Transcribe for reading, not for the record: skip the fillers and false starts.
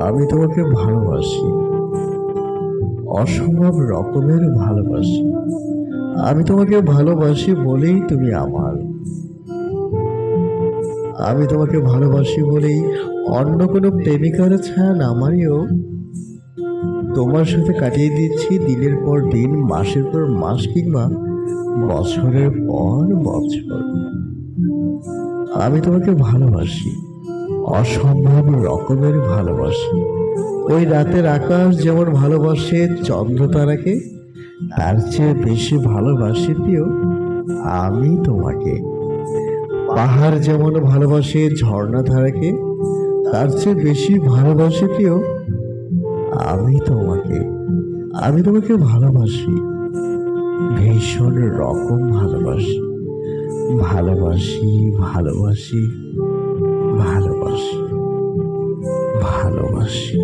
আমি তোমাকে ভালোবাসি, অসম্ভব রকমের ভালোবাসি। আমি তোমাকে ভালোবাসি বলেই তুমি আমার। আমি তোমাকে ভালোবাসি বলেই অন্য কোনো প্রেমিকার ছায়া নামারিও তোমার সাথে কাটিয়ে দিচ্ছি দিনের পর দিন, মাসের পর মাস, কিংবা বছরের পর বছর। আমি তোমাকে ভালোবাসি, অসম্ভব রকমের ভালোবাসি। ওই রাতের আকাশ যেমন ভালোবাসে চন্দ্র তারাকে, তার চেয়ে বেশি ভালোবাসি প্রিয় আমি তোমাকে। পাহাড় যেমন ভালোবাসে ঝর্ণা ধারাকে, তার চেয়ে বেশি ভালোবাসি প্রিয় আমি তোমাকে। আমি তোমাকে ভালোবাসি, ভীষণ রকম ভালোবাসি, ভালোবাসি, ভালোবাসি, ভালোবাসি, ভালোবাসি।